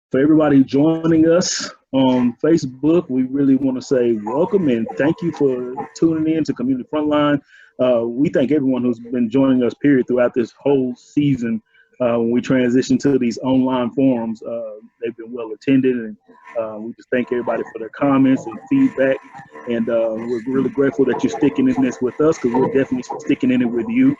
For everybody joining us on Facebook, we really want to say welcome and thank you for tuning in to Community Frontline. We thank everyone who's been joining us, period, throughout this whole season. When we transition to these online forums, they've been well attended, and we just thank everybody for their comments and feedback. And we're really grateful that you're sticking in this with us, because we're definitely sticking in it with you.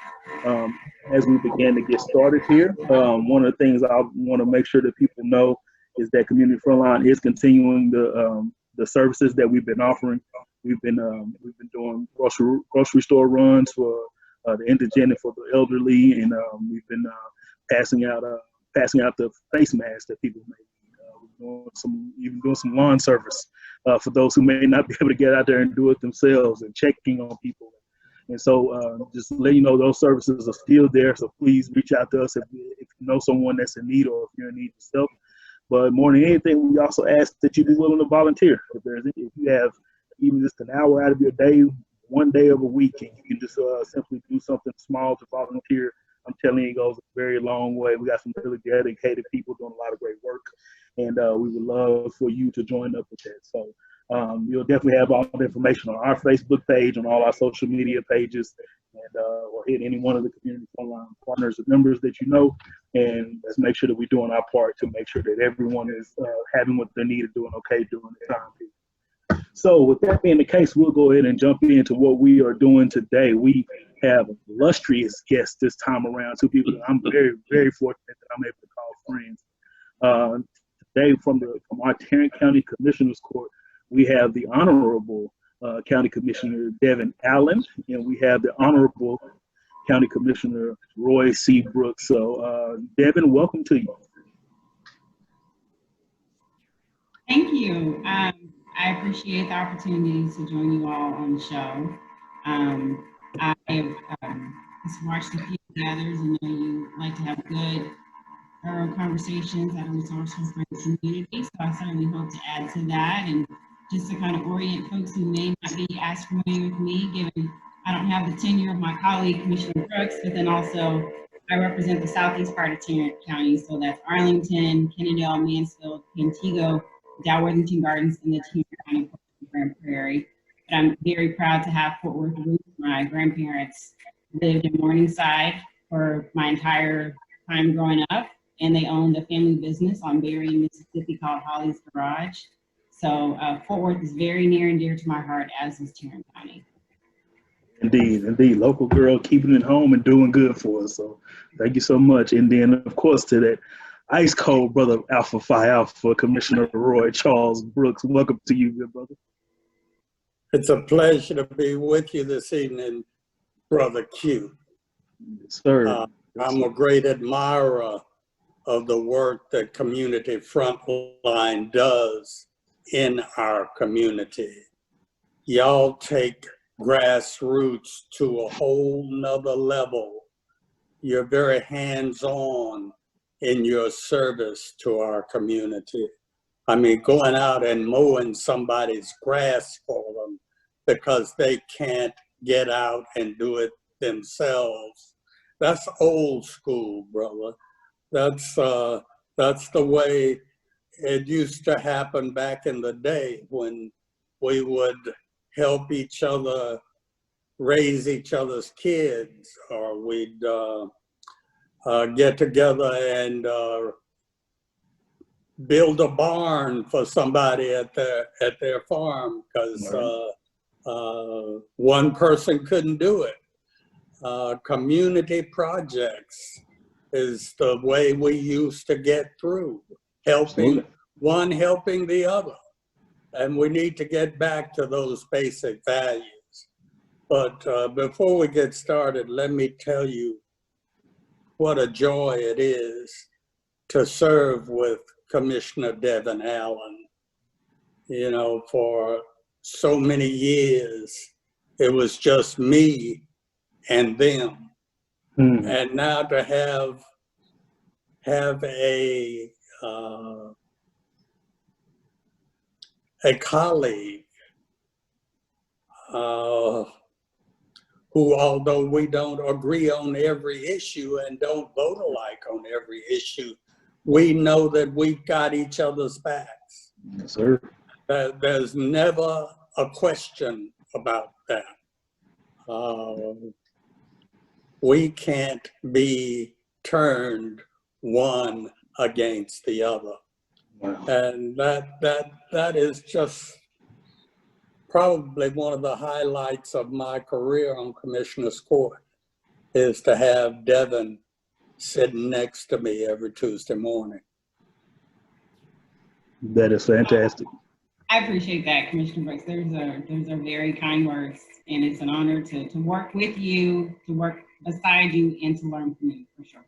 As we begin to get started here, one of the things I want to make sure that people know is that Community Frontline is continuing the services that we've been offering. We've been doing grocery store runs for the indigent, for the elderly, and we've been passing out the face masks that people may need. We're doing some lawn service for those who may not be able to get out there and do it themselves, and checking on people. And so just to let you know, those services are still there. So please reach out to us if you know someone that's in need, or if you're in need yourself. But more than anything, we also ask that you be willing to volunteer. If you have even just an hour out of your day, one day of a week, and you can just simply do something small to volunteer, I'm telling you, it goes a very long way. We got some really dedicated people doing a lot of great work, and we would love for you to join up with that. So you'll definitely have all the information on our Facebook page, on all our social media pages, and or hit any one of the Community Frontline partners or members that you know, and let's make sure that we're doing our part to make sure that everyone is having what they need and doing okay during the time period. So with that being the case, we'll go ahead and jump into what we are doing today. We have illustrious guests this time around, two people that I'm very, very fortunate that I'm able to call friends. Today from our Tarrant County Commissioners Court, we have the Honorable County Commissioner Devan Allen, and we have the Honorable County Commissioner Roy C. Brooks. So Devan, welcome to you. Thank you. I appreciate the opportunity to join you all on the show. I have just watched a few others, and know you like to have good, thorough conversations that are resourceful for the community. So I certainly hope to add to that, and just to kind of orient folks who may not be as familiar with me, given I don't have the tenure of my colleague, Commissioner Brooks, but then also I represent the southeast part of Tarrant County. So that's Arlington, Kennedale, Mansfield, Pantego, Dalworthington Gardens, and the Tarrant County Grand Prairie. But I'm very proud to have Fort Worth roots. My grandparents lived in Morningside for my entire time growing up, and they owned a family business on Berry, Mississippi called Holly's Garage. So Fort Worth is very near and dear to my heart, as is Tarrant County. Indeed, indeed. Local girl, keeping it home and doing good for us. So thank you so much. And then, of course, to that ice cold brother, Alpha Phi Alpha, Commissioner Roy Charles Brooks. Welcome to you, good brother. It's a pleasure to be with you this evening, Brother Q. Yes, sir. I'm a great admirer of the work that Community Frontline does in our community. Y'all take grassroots to a whole nother level. You're very hands-on in your service to our community. I mean, going out and mowing somebody's grass for them because they can't get out and do it themselves. That's old school, brother. That's the way it used to happen back in the day, when we would help each other raise each other's kids, or we'd get together and build a barn for somebody at their farm, because one person couldn't do it. Community projects is the way we used to get through, helping the other. And we need to get back to those basic values. But before we get started, let me tell you what a joy it is to serve with Commissioner Devan Allen. You know, for so many years, it was just me and them. And now to have a colleague who, although we don't agree on every issue and don't vote alike on every issue, we know that we've got each other's backs. Yes, sir. There's never a question about that. We can't be turned one against the other. Wow. And that is just probably one of the highlights of my career on Commissioners Court, is to have Devan sitting next to me every Tuesday morning. That is fantastic. I appreciate that, Commissioner Brooks. Those are very kind words, and it's an honor to work with you, to work beside you, and to learn from you, for sure.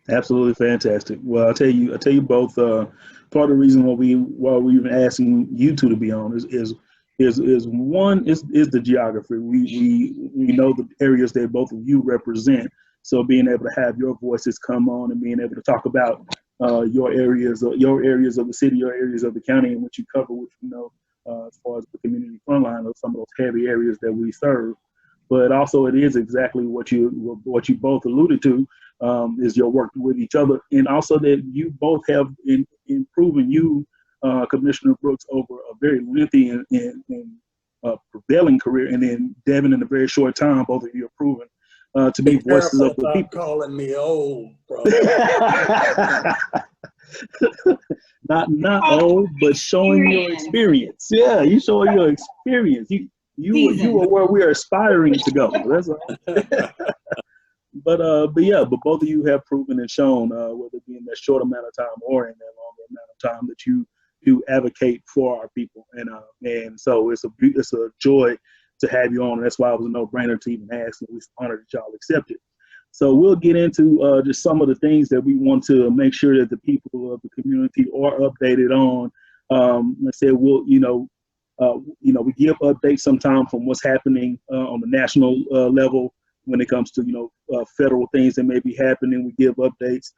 Absolutely fantastic. Well, I tell you both. Part of the reason why we even asking you two to be on is one is the geography. We know the areas that both of you represent. So being able to have your voices come on and being able to talk about your areas of the city, your areas of the county, and what you cover, which we know as far as the community frontline of some of those heavy areas that we serve. But also, it is exactly what you both alluded to, is your work with each other, and also that you both have proven you, Commissioner Brooks, over a very lengthy and prevailing career, and then Devan, in a very short time, both of you have proven to be voices of the people. Calling me old, brother. not old, but showing your experience. Yeah, you showing your experience. You are where we are aspiring to go. That's all. But both of you have proven and shown, whether it be in that short amount of time or in that longer amount of time, that you do advocate for our people, and so it's a joy to have you on. And that's why it was a no-brainer to even ask, and we're honored that y'all accepted. So we'll get into just some of the things that we want to make sure that the people of the community are updated on. Let's say we give updates sometimes from what's happening on the national level when it comes to federal things that may be happening. We give updates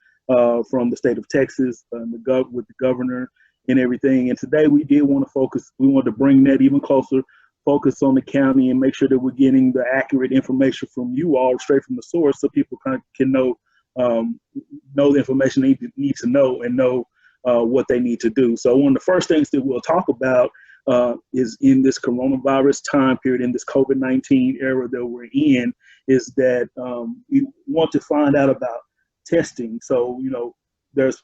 from the state of Texas and with the governor and everything. And today we did want to focus. We wanted to bring that even closer. Focus on the county and make sure that we're getting the accurate information from you all straight from the source, so people can know the information they need to know and know what they need to do. So one of the first things that we'll talk about is, in this coronavirus time period, in this COVID-19 era that we're in, is that we want to find out about testing. So, there's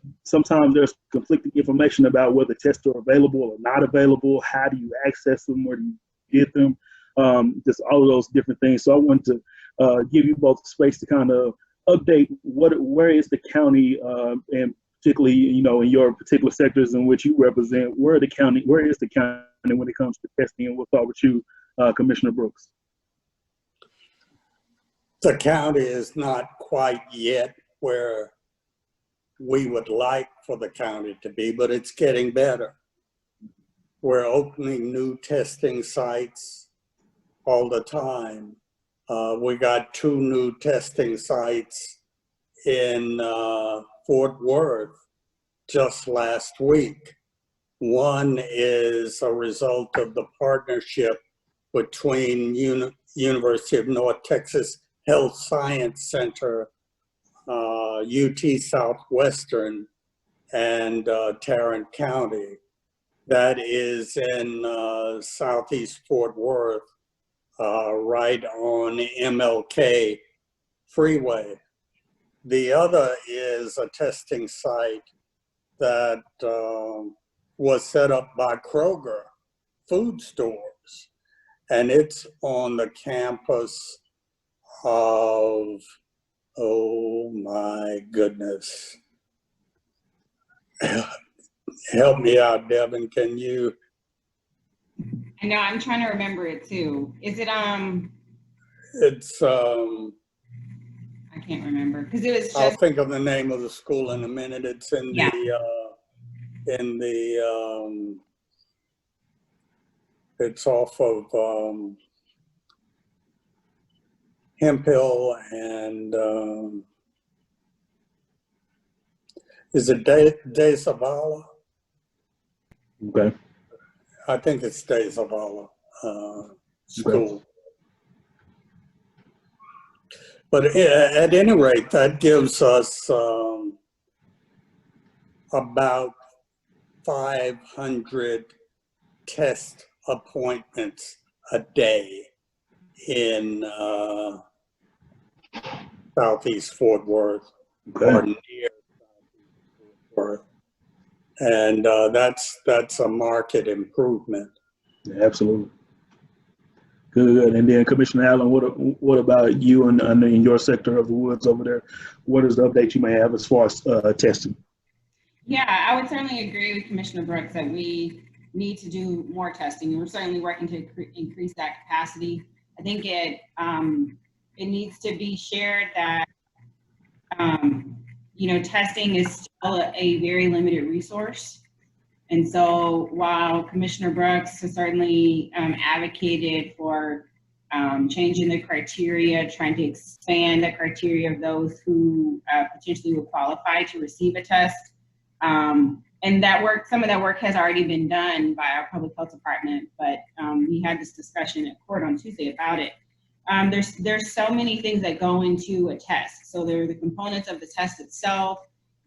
conflicting information about whether tests are available or not available. How do you access them? Where do you get them? Just all of those different things. So I wanted to give you both space to kind of update where is the county, and particularly, in your particular sectors in which you represent, where is the county when it comes to testing? And we'll start with you, Commissioner Brooks. The county is not quite yet where we would like for the county to be, but it's getting better. We're opening new testing sites all the time. We got 2 new testing sites in Fort Worth just last week. One is a result of the partnership between University of North Texas Health Science Center, UT Southwestern, and Tarrant County. That is in southeast Fort Worth, right on MLK Freeway. The other is a testing site that was set up by Kroger food stores, and it's on the campus of, oh my goodness. Help me out, Devan. Can you? I know, I'm trying to remember it too. Is it It's I can't remember, because it was just, I'll think of the name of the school in a minute. It's in it's off of Hemphill and is it De Zavala? Okay. I think it's De Zavala school. Okay. But at any rate, that gives us about 500 test appointments a day in Southeast Fort Worth, or near Southeast Fort Worth. And that's a market improvement. Yeah, absolutely. Good. And then Commissioner Allen, what about you and in your sector of the woods over there? What is the update you may have as far as testing? Yeah, I would certainly agree with Commissioner Brooks that we need to do more testing. We're certainly working to increase that capacity. I think it needs to be shared that testing is still a very limited resource. And so while Commissioner Brooks has certainly advocated for changing the criteria, trying to expand the criteria of those who potentially would qualify to receive a test, and that work, some of that work has already been done by our public health department, but we had this discussion at court on Tuesday about it. There's so many things that go into a test. So there are the components of the test itself.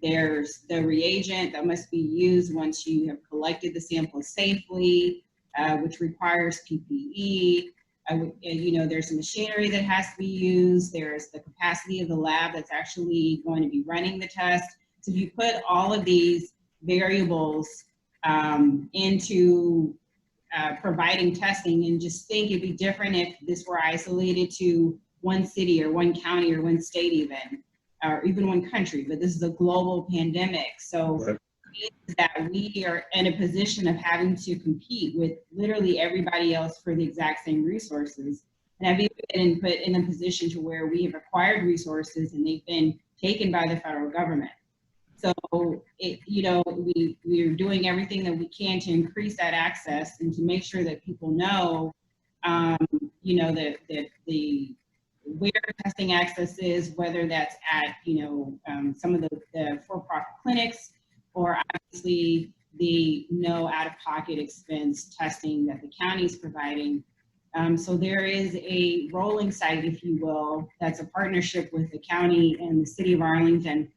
There's the reagent that must be used once you have collected the sample safely, which requires PPE. There's machinery that has to be used. There's the capacity of the lab that's actually going to be running the test. So if you put all of these variables into providing testing, and just think it'd be different if this were isolated to one city or one county or one state even, or even one country, but this is a global pandemic. So right. It means that we are in a position of having to compete with literally everybody else for the exact same resources. And I've even been put in a position to where we have acquired resources and they've been taken by the federal government. So, we are doing everything that we can to increase that access and to make sure that people know, that where testing access is, whether that's at, some of the for-profit clinics, or obviously the no out-of-pocket expense testing that the county is providing. So there is a rolling site, if you will, that's a partnership with the county and the city of Arlington.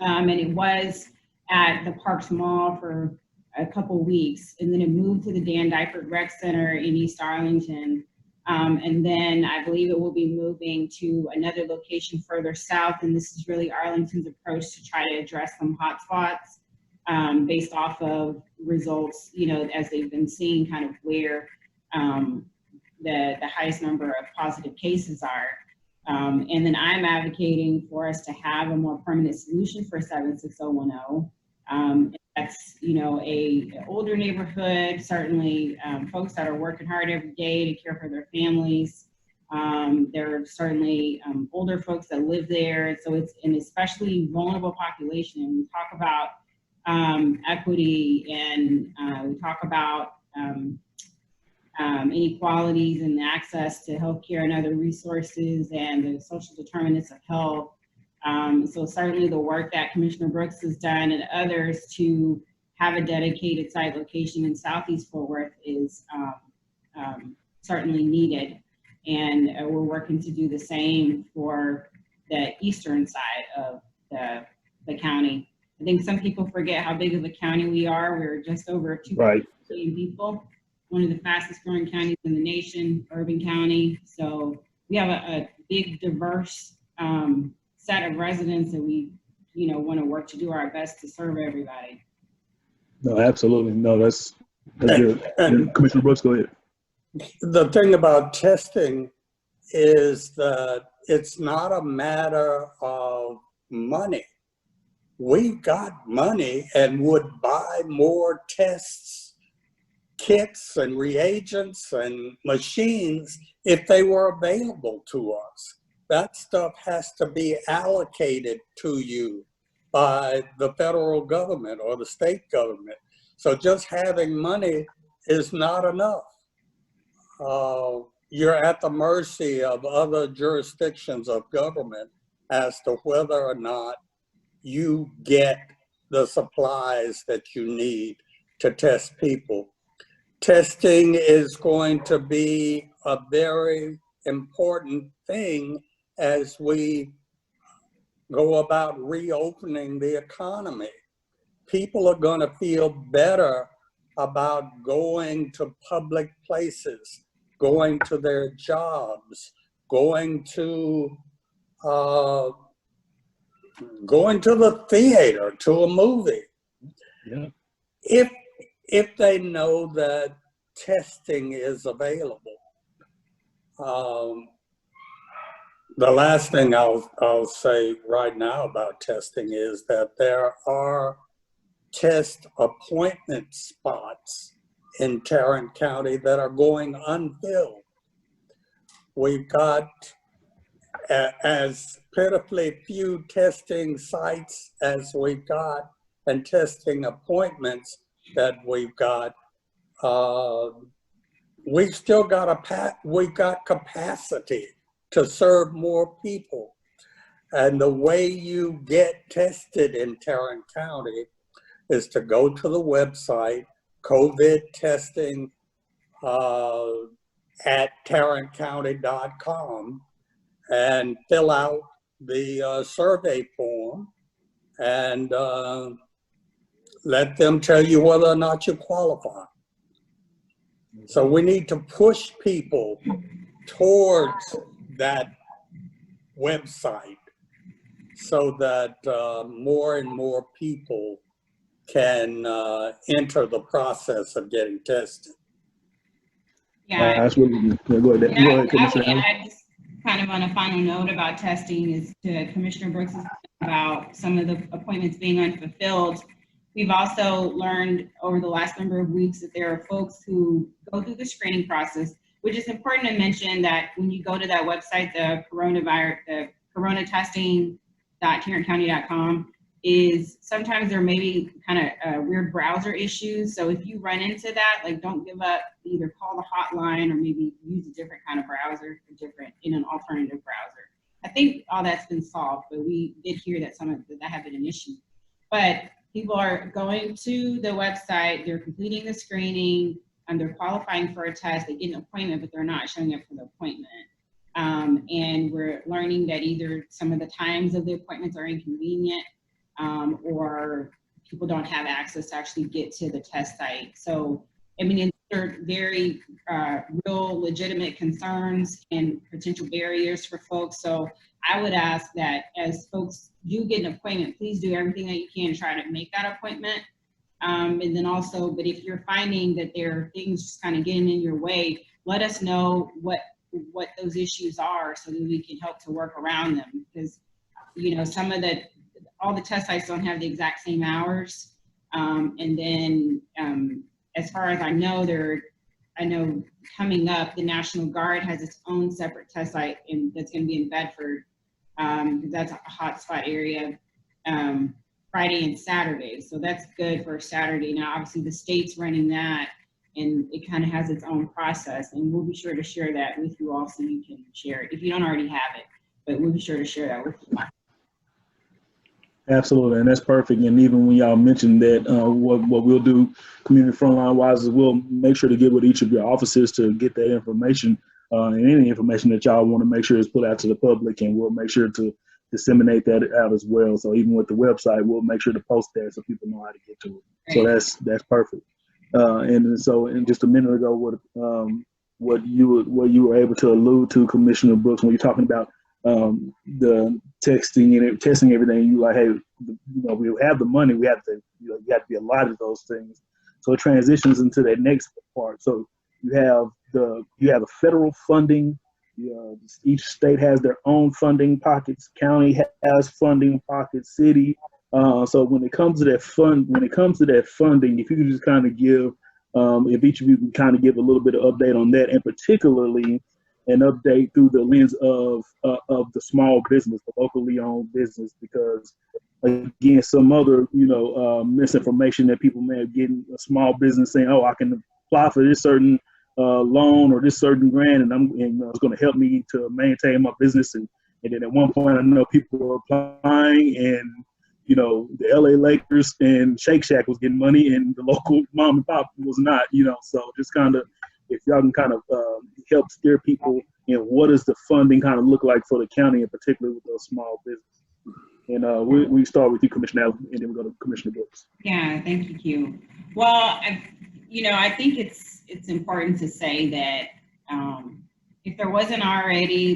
And it was at the Parks Mall for a couple weeks, and then it moved to the Dan Dipert Rec Center in East Arlington. And then I believe it will be moving to another location further south, and this is really Arlington's approach to try to address some hotspots based off of results, as they've been seeing kind of where the highest number of positive cases are. And then I'm advocating for us to have a more permanent solution for 76010. That's, a older neighborhood, certainly folks that are working hard every day to care for their families. There are certainly older folks that live there. So it's an especially vulnerable population. And we talk about equity, and we talk about inequalities and access to healthcare and other resources, and the social determinants of health. So certainly the work that Commissioner Brooks has done and others to have a dedicated site location in Southeast Fort Worth is certainly needed. And we're working to do the same for the eastern side of the county. I think some people forget how big of a county we are. We're just over 2 million people. One of the fastest growing counties in the nation, urban county. So we have a big, diverse set of residents that we, want to work to do our best to serve everybody. No, absolutely. No, that's good. And Commissioner Brooks, go ahead. The thing about testing is that it's not a matter of money. We got money and would buy more tests, kits and reagents and machines if they were available to us. That stuff has to be allocated to you by the federal government or the state government. So just having money is not enough. You're at the mercy of other jurisdictions of government as to whether or not you get the supplies that you need to test people. Testing is going to be a very important thing as we go about reopening the economy. people are going to feel better about going to public places, going to their jobs, going to the theater, to a movie. Yeah. If they know that testing is available. The last thing I'll say right now about testing is that there are test appointment spots in Tarrant County that are going unfilled. We've got as pitifully few testing sites as we've got and testing appointments that we've got. We've still got we've got capacity to serve more people. And the way you get tested in Tarrant County is to go to the website, COVID testing at tarrantcounty.com, and fill out the survey form and let them tell you whether or not you qualify. So we need to push people towards that website so that more and more people can enter the process of getting tested. Yeah, That's really good. Go ahead. Go ahead, Commissioner. I just kind of on a final note about testing is to Commissioner Brooks' about some of the appointments being unfulfilled. We've also learned over the last number of weeks that there are folks who go through the screening process, which is important to mention that when you go to that website, the coronatesting.tarrantcounty.com, is sometimes there may be kind of weird browser issues. So if you run into that, like, don't give up, either call the hotline or maybe use a different kind of browser, in an alternative browser. I think all that's been solved, but we did hear that that had been an issue. But people are going to the website, they're completing the screening, and they're qualifying for a test. They get an appointment, but they're not showing up for the appointment. And we're learning that either some of the times of the appointments are inconvenient, or people don't have access to actually get to the test site. So, I mean, they're very real legitimate concerns and potential barriers for folks. So I would ask that as folks do get an appointment, please do everything that you can to try to make that appointment. And then also, but if you're finding that there are things just kind of getting in your way, let us know what those issues are so that we can help to work around them. Because, you know, all the test sites don't have the exact same hours. And then as far as I know, coming up, the National Guard has its own separate test site that's going to be in Bedford. That's a hotspot area, Friday and Saturday. So that's good for Saturday. Now, obviously the state's running that, and it kind of has its own process, and we'll be sure to share that with you all so you can share it if you don't already have it, but we'll be sure to share that with you. Absolutely, and that's perfect. And even when y'all mentioned that, what we'll do, community frontline wise, is we'll make sure to get with each of your offices to get that information and any information that y'all want to make sure is put out to the public, and we'll make sure to disseminate that out as well. So even with the website, we'll make sure to post that so people know how to get to it. So that's perfect. And so, in just a minute ago, what you were able to allude to, Commissioner Brooks, when you're talking about the testing and testing everything, you like, hey, we have the money, we have to, you have to be allotted those things. So it transitions into that next part. So you have the federal funding. Each state has their own funding pockets. County has funding pockets. City. So when it comes to that funding, if you could just kind of give, if each of you can kind of give a little bit of update on that, and particularly an update through the lens of the small business, the locally owned business, because again, some other misinformation that people may have getting a small business saying, oh, I can apply for this certain loan or this certain grant, and it's going to help me to maintain my business, and then at one point I know people were applying, and the LA Lakers and Shake Shack was getting money, and the local mom and pop was not. So just kind of, if y'all can kind of help steer people in what does the funding kind of look like for the county, in particular with those small businesses. And we start with you, Commissioner Allen, and then we go to Commissioner Brooks. Yeah, thank you, Q. Well, I think it's important to say that if there wasn't already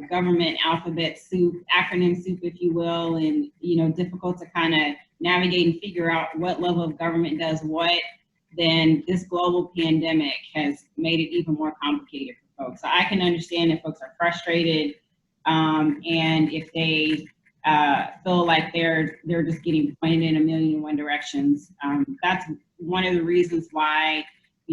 government alphabet soup, acronym soup, if you will, and difficult to kind of navigate and figure out what level of government does what, then this global pandemic has made it even more complicated for folks. So I can understand if folks are frustrated and if they feel like they're just getting pointed in a million and one directions. That's one of the reasons why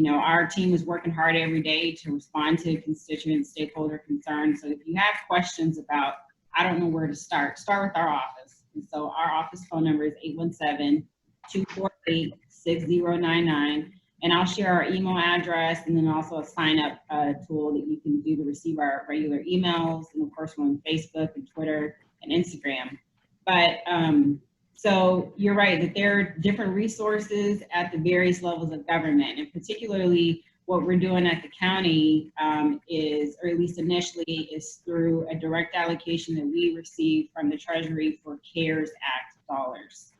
our team is working hard every day to respond to constituent stakeholder concerns. So if you have questions about, I don't know where to start with our office. And so our office phone number is 817-248-6099. And I'll share our email address and then also a sign up tool that you can do to receive our regular emails. And of course, we're on Facebook and Twitter and Instagram. But so you're right that there are different resources at the various levels of government, and particularly what we're doing at the county is, or at least initially, is through a direct allocation that we receive from the Treasury for CARES Act dollars.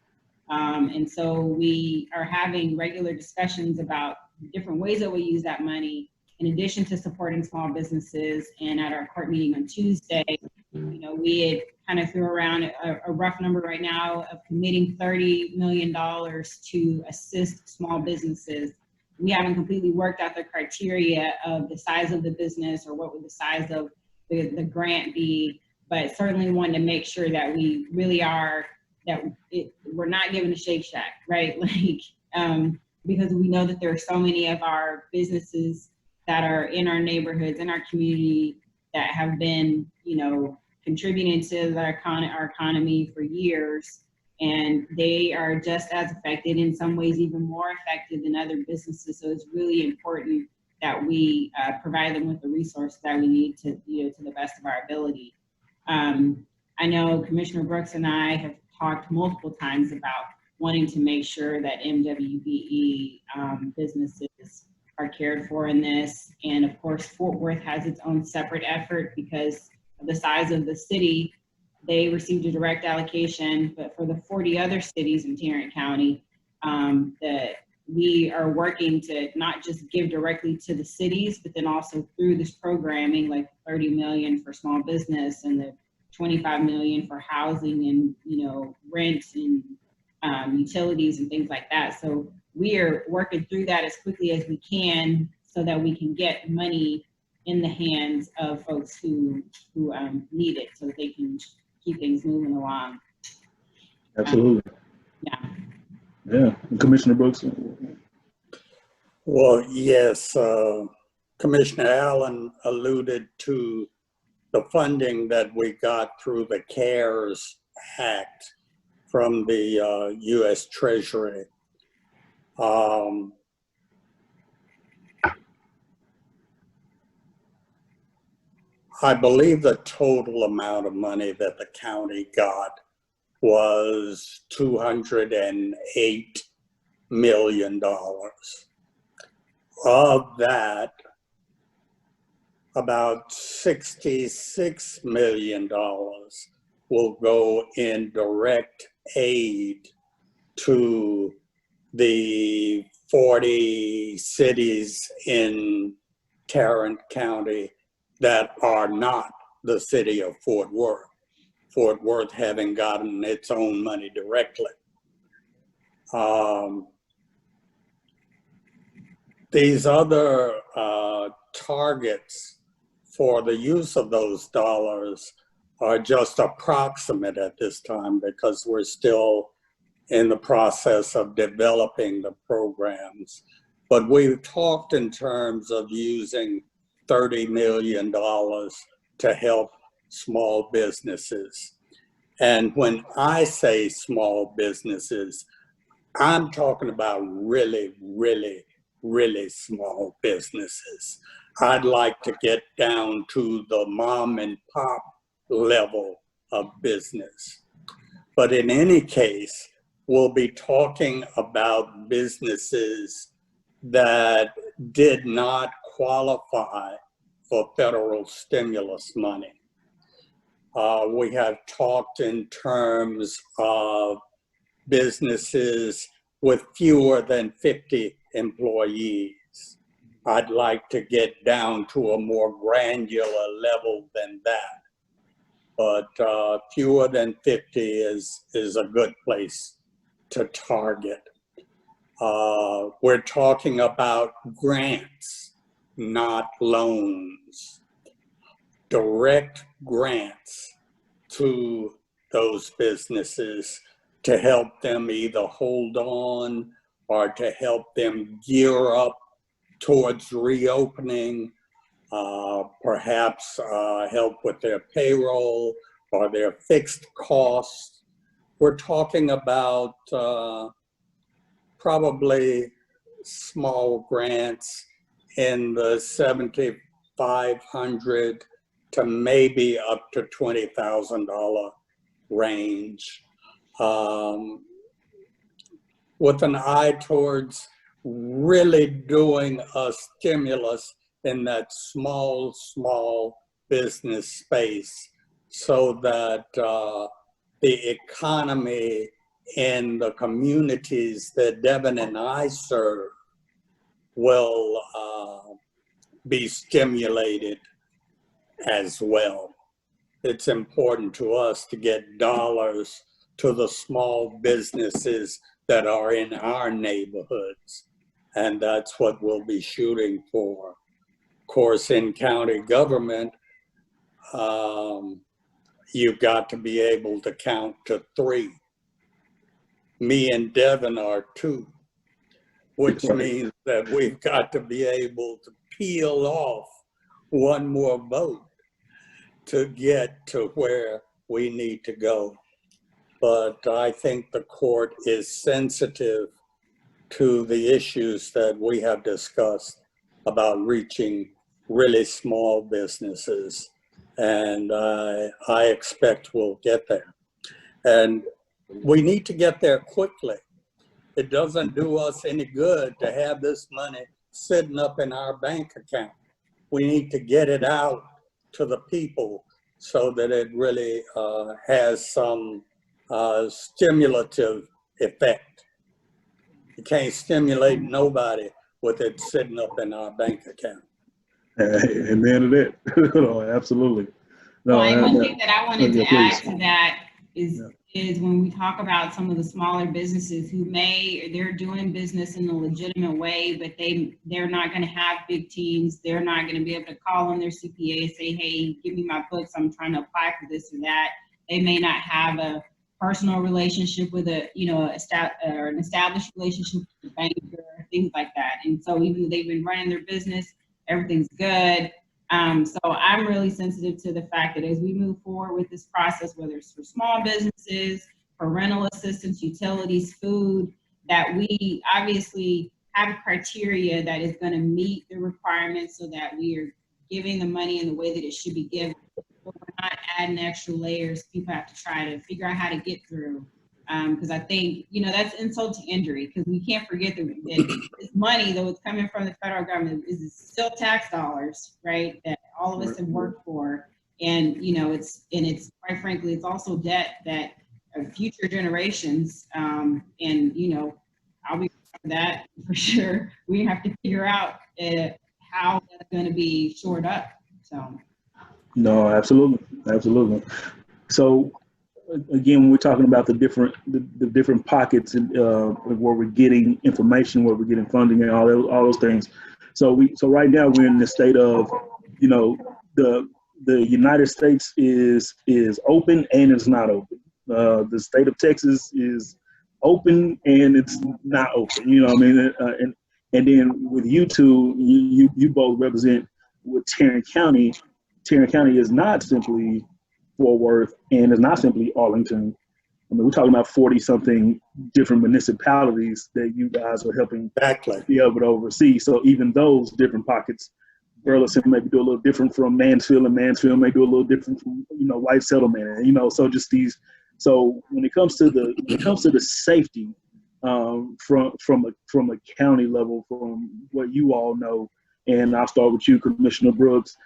And so we are having regular discussions about different ways that we use that money, in addition to supporting small businesses. And at our court meeting on Tuesday, we had kind of threw around a rough number right now of committing $30 million to assist small businesses. We haven't completely worked out the criteria of the size of the business or what would the size of the grant be, but certainly wanted to make sure that we really are, we're not giving a Shake Shack, right? Because we know that there are so many of our businesses that are in our neighborhoods, in our community, that have been, contributing to our economy for years, and they are just as affected, in some ways even more affected than other businesses. So it's really important that we provide them with the resources that we need to the best of our ability. I know Commissioner Brooks and I have talked multiple times about wanting to make sure that MWBE businesses are cared for in this. And of course, Fort Worth has its own separate effort because of the size of the city. They received a direct allocation, but for the 40 other cities in Tarrant County, that we are working to not just give directly to the cities, but then also through this programming, like 30 million for small business and the 25 million for housing and rent and utilities and things like that. So we are working through that as quickly as we can so that we can get money in the hands of folks who need it, so that they can keep things moving along. Absolutely. Yeah. Commissioner Brooks. Well, yes, Commissioner Allen alluded to the funding that we got through the CARES Act from the U.S. Treasury. I believe the total amount of money that the county got was $208 million. Of that, about $66 million will go in direct aid to the 40 cities in Tarrant County that are not the city of Fort Worth. Fort Worth having gotten its own money directly. These other targets for the use of those dollars are just approximate at this time because we're still in the process of developing the programs. But we've talked in terms of using $30 million to help small businesses. And when I say small businesses, I'm talking about really, really, really small businesses. I'd like to get down to the mom and pop level of business. But in any case, we'll be talking about businesses that did not qualify for federal stimulus money. We have talked in terms of businesses with fewer than 50 employees. I'd like to get down to a more granular level than that. But fewer than 50 is a good place to target. We're talking about grants, not loans. Direct grants to those businesses to help them either hold on or to help them gear up towards reopening, perhaps help with their payroll or their fixed costs. We're talking about probably small grants in the $7,500 to maybe up to $20,000 range, with an eye towards really doing a stimulus in that small business space so that the economy in the communities that Devan and I serve will be stimulated as well. It's important to us to get dollars to the small businesses that are in our neighborhoods, and that's what we'll be shooting for. Of course, in county government, you've got to be able to count to 3. Me and Devan are 2, which means that we've got to be able to peel off one more vote to get to where we need to go. But I think the court is sensitive to the issues that we have discussed about reaching really small businesses. And I expect we'll get there. And we need to get there quickly. It doesn't do us any good to have this money sitting up in our bank account. We need to get it out to the people so that it really has some stimulative effect. You can't stimulate nobody with it sitting up in our bank account. Amen to that. No, absolutely. No, well, one thing that I wanted to add to that is when we talk about some of the smaller businesses who they're doing business in a legitimate way, but they're not going to have big teams. They're not going to be able to call on their CPA and say, hey, give me my books. I'm trying to apply for this or that. They may not have a personal relationship with an established relationship with a banker, things like that. And so even though they've been running their business, everything's good. So I'm really sensitive to the fact that as we move forward with this process, whether it's for small businesses, for rental assistance, utilities, food, that we obviously have a criteria that is going to meet the requirements so that we are giving the money in the way that it should be given. But we're not adding extra layers. People have to try to figure out how to get through. Because I think, that's insult to injury, because we can't forget that this money, though it's coming from the federal government, is still tax dollars, right, that all of us have worked for. And, it's quite frankly, it's also debt that future generations, and, I'll be for that for sure. We have to figure out how that's going to be shored up. So. No, absolutely. So, again, when we're talking about the different pockets and where we're getting information, where we're getting funding, and all those things. So right now we're in the state of, the United States is open and it's not open. The state of Texas is open and it's not open. You know what I mean? And then with you two, you both represent with Tarrant County. Tarrant County is not simply Fort Worth, and it's not simply Arlington. I mean, we're talking about 40-something different municipalities that you guys are helping be able to oversee. So even those different pockets, Burleson maybe do a little different from Mansfield, and Mansfield may do a little different from White Settlement, and so just these. So when it comes to the safety from a county level, from what you all know, and I'll start with you, Commissioner Brooks.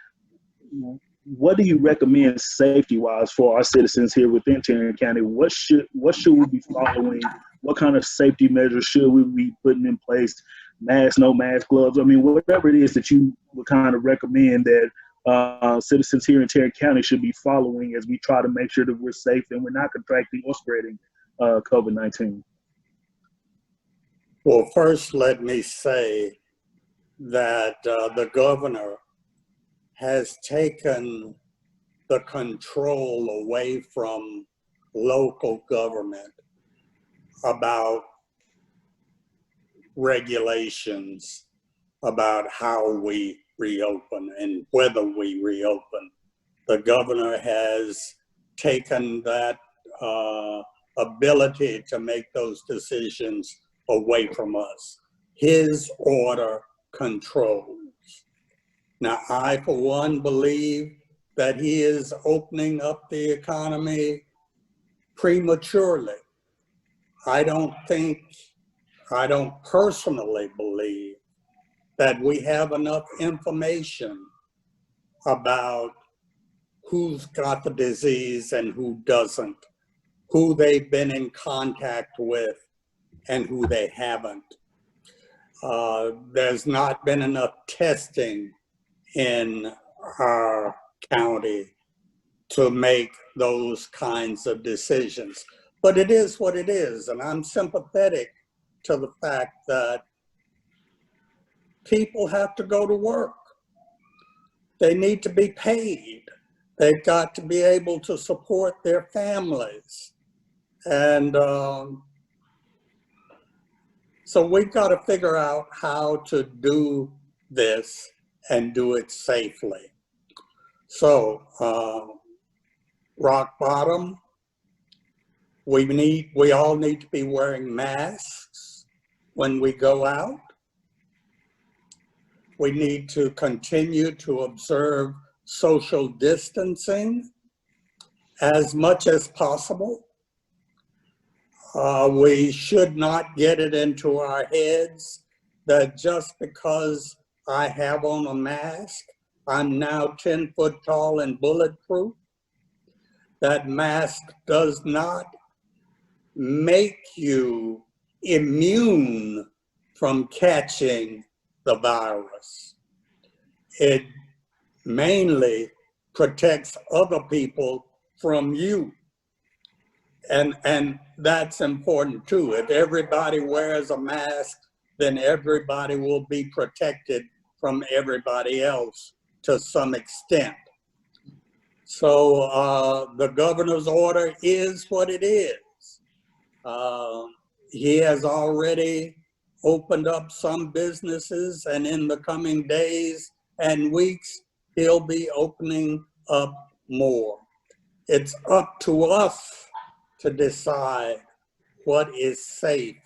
what do you recommend safety-wise for our citizens here within Tarrant County? What should we be following? What kind of safety measures should we be putting in place? Mask, no mask, gloves. I mean, whatever it is that you would kind of recommend that citizens here in Tarrant County should be following as we try to make sure that we're safe and we're not contracting or spreading COVID-19. Well, first, let me say that the governor has taken the control away from local government about regulations about how we reopen and whether we reopen. The governor has taken that ability to make those decisions away from us. His order controls. Now, I, for one, believe that he is opening up the economy prematurely. I don't personally believe that we have enough information about who's got the disease and who doesn't, who they've been in contact with and who they haven't. There's not been enough testing in our county to make those kinds of decisions. But it is what it is, and I'm sympathetic to the fact that people have to go to work. They need to be paid. They've got to be able to support their families. And so we've got to figure out how to do this and do it safely. So, rock bottom, we all need to be wearing masks when we go out. We need to continue to observe social distancing as much as possible. We should not get it into our heads that just because I have on a mask, I'm now 10 foot tall and bulletproof. That mask does not make you immune from catching the virus. It mainly protects other people from you. And that's important too. If everybody wears a mask, then everybody will be protected from everybody else to some extent. So the governor's order is what it is. He has already opened up some businesses, and in the coming days and weeks, he'll be opening up more. It's up to us to decide what is safe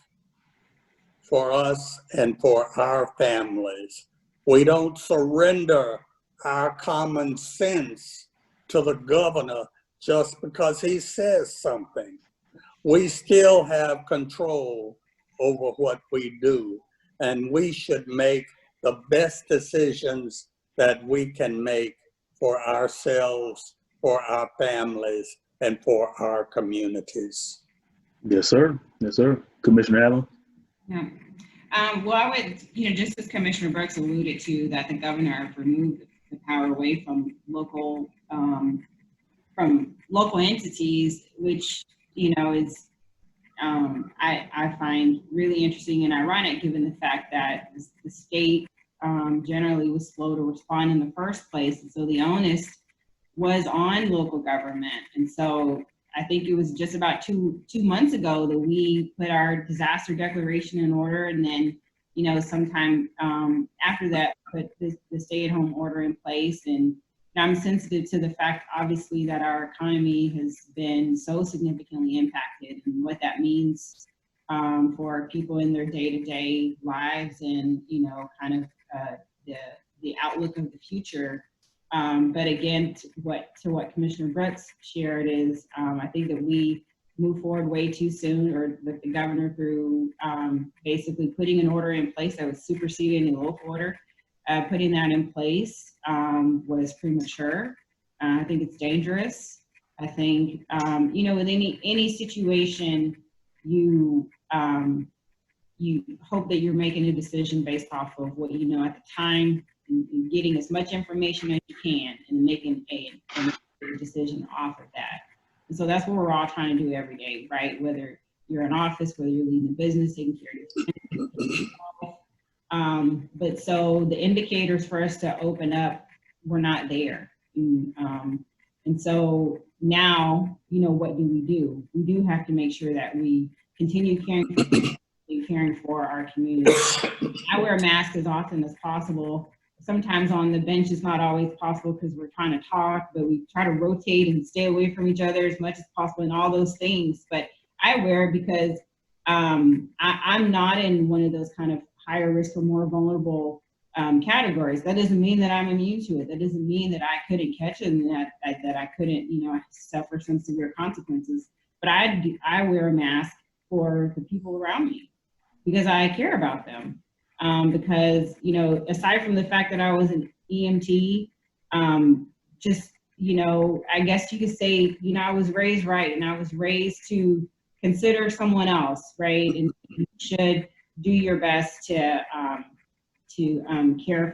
for us and for our families. We don't surrender our common sense to the governor just because he says something. We still have control over what we do, and we should make the best decisions that we can make for ourselves, for our families, and for our communities. Yes, sir. Yes, sir. Commissioner Allen? Yeah. Well, I would, just as Commissioner Brooks alluded to, that the governor removed the power away from local entities, which, is, I find really interesting and ironic, given the fact that the state generally was slow to respond in the first place. And so the onus was on local government. And so I think it was just about two months ago that we put our disaster declaration in order, and then, sometime after that, put the stay-at-home order in place. And I'm sensitive to the fact, obviously, that our economy has been so significantly impacted, and what that means for people in their day-to-day lives, and kind of the outlook of the future. But again, to what Commissioner Brooks shared is, I think that we moved forward way too soon, or that the governor, through basically putting an order in place that was superseding the local order, putting that in place was premature. I think it's dangerous. I think, you know, with any situation, you hope that you're making a decision based off of what you know at the time, and getting as much information as you can, and making a decision off of that. And so that's what we're all trying to do every day, right? Whether you're in office, whether you're leading a business, taking care of your family. But so the indicators for us to open up were not there. And so now, you know, what do? We do have to make sure that we continue caring for our community. I wear a mask as often as possible. Sometimes on the bench it's not always possible because we're trying to talk, but we try to rotate and stay away from each other as much as possible and all those things. But I wear it because I'm not in one of those kind of higher risk or more vulnerable categories. That doesn't mean that I'm immune to it. That doesn't mean that I couldn't catch it and that I couldn't, you know, suffer some severe consequences. But I wear a mask for the people around me because I care about them. Because, you know, aside from the fact that I was an EMT, just, you know, I guess you could say, you know, I was raised right, and I was raised to consider someone else, right? And you should do your best to care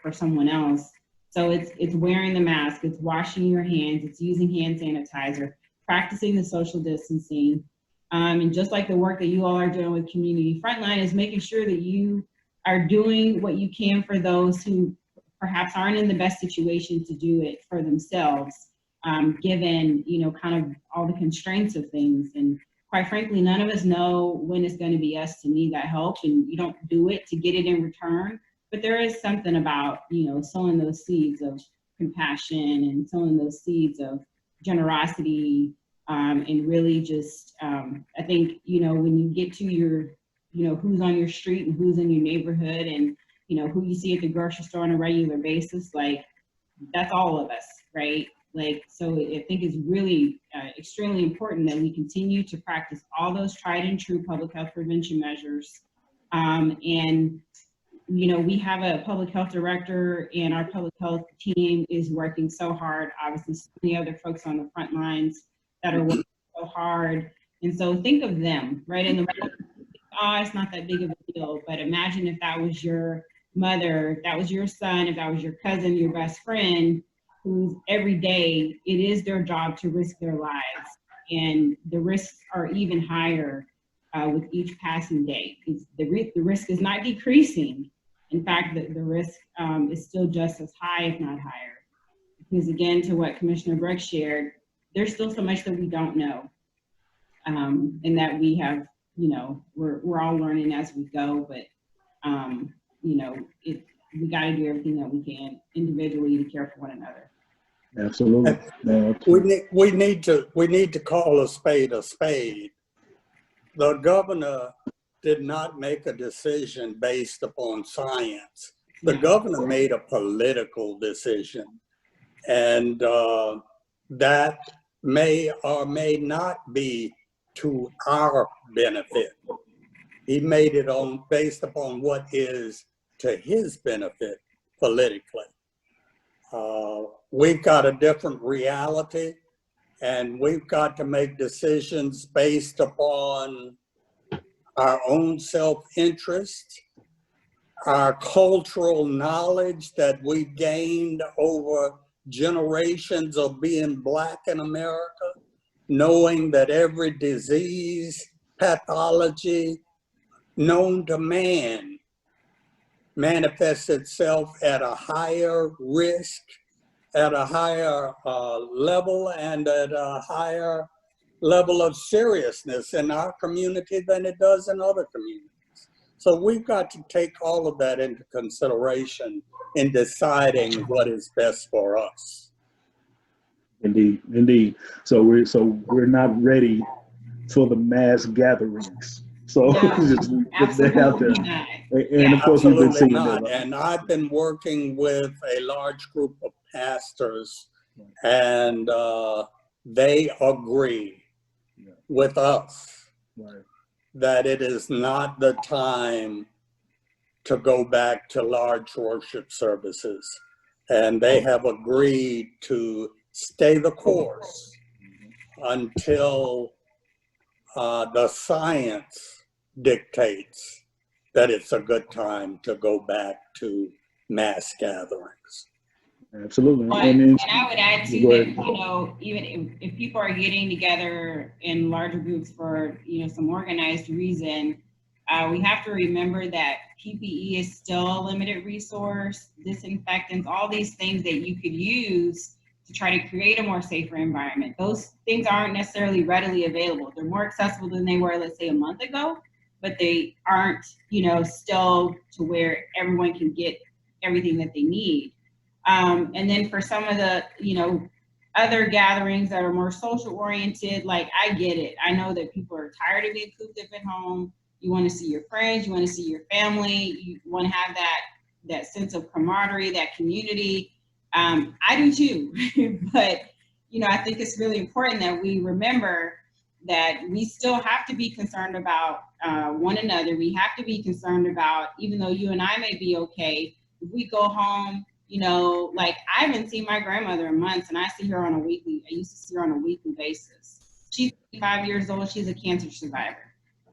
for someone else. So it's wearing the mask, it's washing your hands, it's using hand sanitizer, practicing the social distancing. And just like the work that you all are doing with Community Frontline is making sure that you are doing what you can for those who perhaps aren't in the best situation to do it for themselves, given, you know, kind of all the constraints of things. And quite frankly, none of us know when it's going to be us to need that help, and you don't do it to get it in return. But there is something about, you know, sowing those seeds of compassion and sowing those seeds of generosity. And really just, I think, you know, when you get to your, you know, who's on your street and who's in your neighborhood and, you know, who you see at the grocery store on a regular basis, like, that's all of us, right? Like, so I think it's really extremely important that we continue to practice all those tried and true public health prevention measures. And, you know, we have a public health director, and our public health team is working so hard. Obviously, so many other folks on the front lines that are working so hard. And so think of them, right? And it's not that big of a deal, but imagine if that was your mother, if that was your son, if that was your cousin, your best friend, who's every day, it is their job to risk their lives. And the risks are even higher with each passing day. The risk is not decreasing. In fact, the risk is still just as high, if not higher. Because again, to what Commissioner Brooks shared, there's still so much that we don't know, and that we have, you know, we're all learning as we go, but, you know, we got to do everything that we can individually to care for one another. Absolutely. We need to call a spade a spade. The governor did not make a decision based upon science. The governor made a political decision, and that may or may not be to our benefit. He made it based upon what is to his benefit politically. We've got a different reality, and we've got to make decisions based upon our own self-interest, our cultural knowledge that we've gained over generations of being Black in America, knowing that every disease, pathology known to man manifests itself at a higher risk, at a higher level, and at a higher level of seriousness in our community than it does in other communities. So we've got to take all of that into consideration in deciding what is best for us. Indeed, indeed. So we're not ready for the mass gatherings. So just put that out there. Not. And of course, we've been seeing that. And I've been working with a large group of pastors, and they agree with us that it is not the time to go back to large worship services. and they have agreed to stay the course until the science dictates that it's a good time to go back to mass gatherings. Absolutely. And I would add too that, you know, even if people are getting together in larger groups for, you know, some organized reason, we have to remember that PPE is still a limited resource, disinfectants, all these things that you could use to try to create a more safer environment. Those things aren't necessarily readily available. They're more accessible than they were, let's say, a month ago, but they aren't, you know, still to where everyone can get everything that they need. And then for some of the, you know, other gatherings that are more social oriented, like I get it. I know that people are tired of being cooped up at home. You want to see your friends, you want to see your family, you want to have that sense of camaraderie, that community. I do too, but you know, I think it's really important that we remember that we still have to be concerned about one another. We have to be concerned about, even though you and I may be okay, if we go home, you know, like I haven't seen my grandmother in months, and I see her on a weekly, I used to see her on a weekly basis. She's 5 years old, she's a cancer survivor.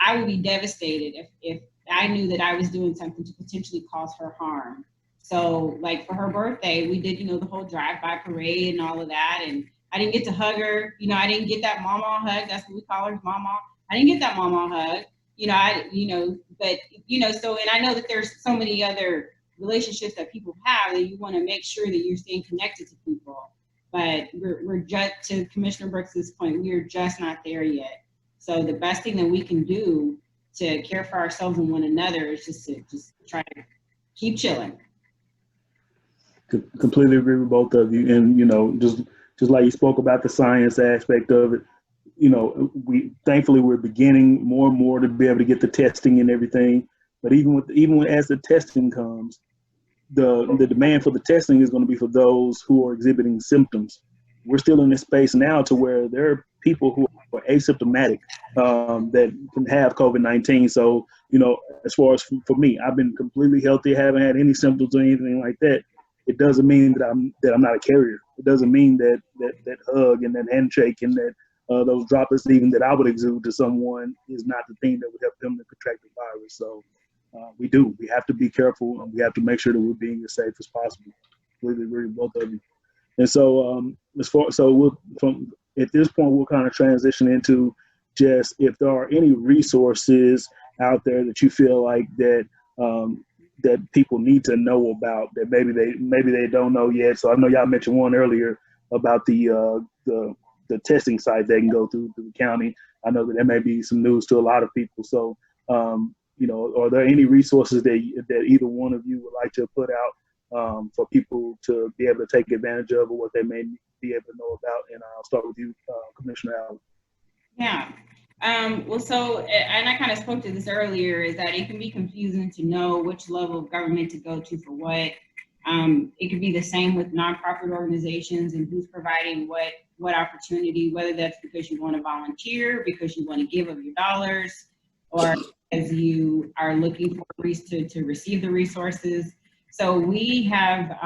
I would be devastated if I knew that I was doing something to potentially cause her harm. So like for her birthday, we did, you know, the whole drive-by parade and all of that. And I didn't get to hug her. You know, I didn't get that mama hug. That's what we call her, mama. I didn't get that mama hug. You know, but, you know, so, and I know that there's so many other relationships that people have that you want to make sure that you're staying connected to people. But we're just, to Commissioner Brooks's point, we're just not there yet. So the best thing that we can do to care for ourselves and one another is just to try to keep chilling. Completely agree with both of you. And, you know, just like you spoke about the science aspect of it, you know, thankfully we're beginning more and more to be able to get the testing and everything. But even as the testing comes, the demand for the testing is going to be for those who are exhibiting symptoms. We're still in this space now to where there are people who are asymptomatic that can have COVID-19. So, you know, as far as for me, I've been completely healthy, haven't had any symptoms or anything like that. It doesn't mean that I'm not a carrier. It doesn't mean that hug and that handshake and that those droplets even that I would exude to someone is not the thing that would help them to contract the virus. So we have to be careful, and we have to make sure that we're being as safe as possible. Completely agree with both of you. And so at this point, we'll kind of transition into just if there are any resources out there that you feel like that that people need to know about that maybe they don't know yet. So I know y'all mentioned one earlier about the testing site they can go through the county. I know that may be some news to a lot of people. So you know, are there any resources that either one of you would like to put out for people to be able to take advantage of, or what they may be able to know about? And I'll start with you, Commissioner Allen. Yeah. Well, so, and I kind of spoke to this earlier, is that it can be confusing to know which level of government to go to for what. It could be the same with nonprofit organizations and who's providing what opportunity, whether that's because you want to volunteer, because you want to give of your dollars, or as you are looking for ways to receive the resources. So we have,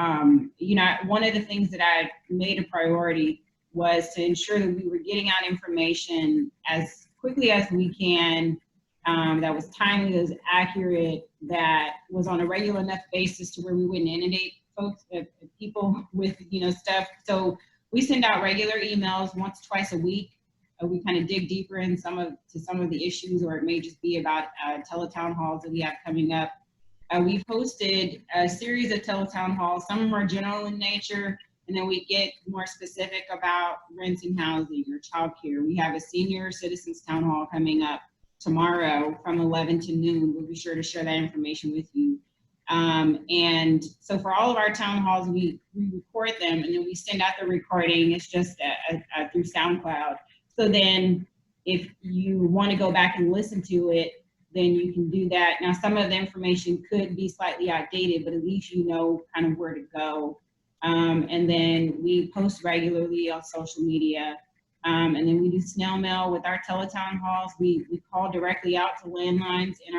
you know, one of the things that I made a priority was to ensure that we were getting out information as quickly as we can, that was timely, that was accurate, that was on a regular enough basis to where we wouldn't inundate folks, people with, you know, stuff. So we send out regular emails once, twice a week. We kind of dig deeper in some of the issues, or it may just be about teletown halls that we have coming up. We've hosted a series of teletown halls. Some of them are general in nature, and then we get more specific about rents and housing or childcare. We have a senior citizens town hall coming up tomorrow from 11 to noon. We'll be sure to share that information with you. And so for all of our town halls, we record them, and then we send out the recording. It's just through SoundCloud. So then if you want to go back and listen to it, then you can do that. Now, some of the information could be slightly outdated, but at least you know kind of where to go. And then we post regularly on social media. And then we do snail mail with our teletown halls. We call directly out to landlines in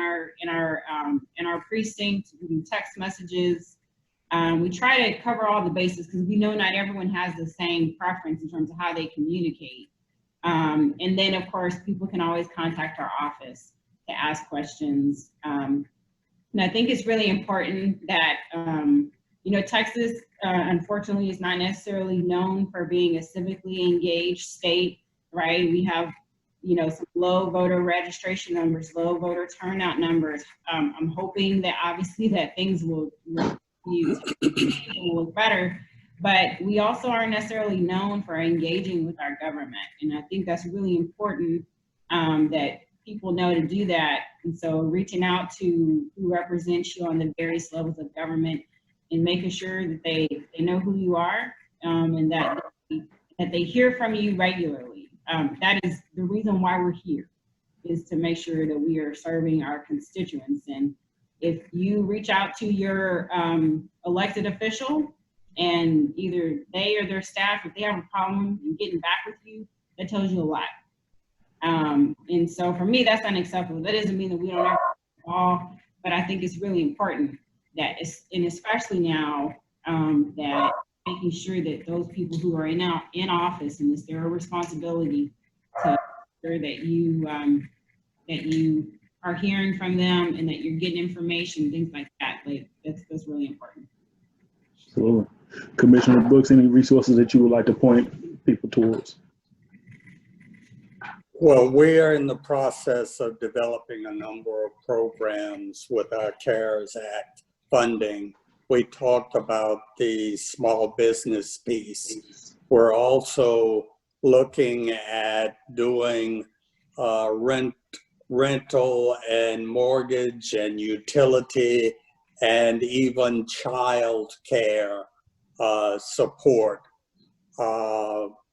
our precinct. We do text messages. We try to cover all the bases because we know not everyone has the same preference in terms of how they communicate. And then, of course, people can always contact our office to ask questions. And I think it's really important that, you know, Texas, unfortunately, is not necessarily known for being a civically engaged state, right? We have, you know, some low voter registration numbers, low voter turnout numbers. I'm hoping that obviously that things will look better, but we also aren't necessarily known for engaging with our government. And I think that's really important that people know to do that. And so reaching out to who represents you on the various levels of government and making sure that they know who you are and that they hear from you regularly. That is the reason why we're here, is to make sure that we are serving our constituents. And if you reach out to your elected official and either they or their staff, if they have a problem in getting back with you, that tells you a lot. And so for me, that's unacceptable. That doesn't mean that we don't ever call, but I think it's really important that and especially now, that making sure that those people who are in office, and it's their responsibility to ensure that you are hearing from them and that you're getting information, things like that. Like that's really important. Absolutely. Commissioner Brooks, any resources that you would like to point people towards? Well, we're in the process of developing a number of programs with our CARES Act funding. We talked about the small business piece. We're also looking at doing rental and mortgage and utility and even child care support.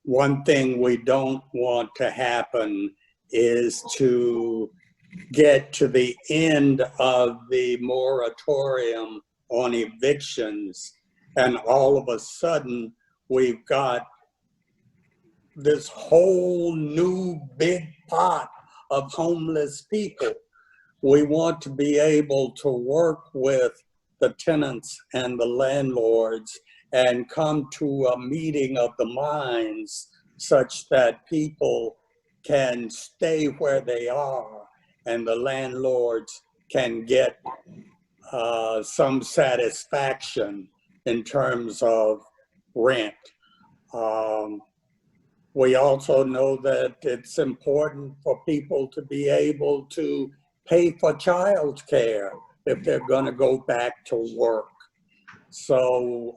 One thing we don't want to happen is to get to the end of the moratorium on evictions and all of a sudden we've got this whole new big pot of homeless people. We want to be able to work with the tenants and the landlords and come to a meeting of the minds such that people can stay where they are and the landlords can get some satisfaction in terms of rent. We also know that it's important for people to be able to pay for child care if they're going to go back to work. So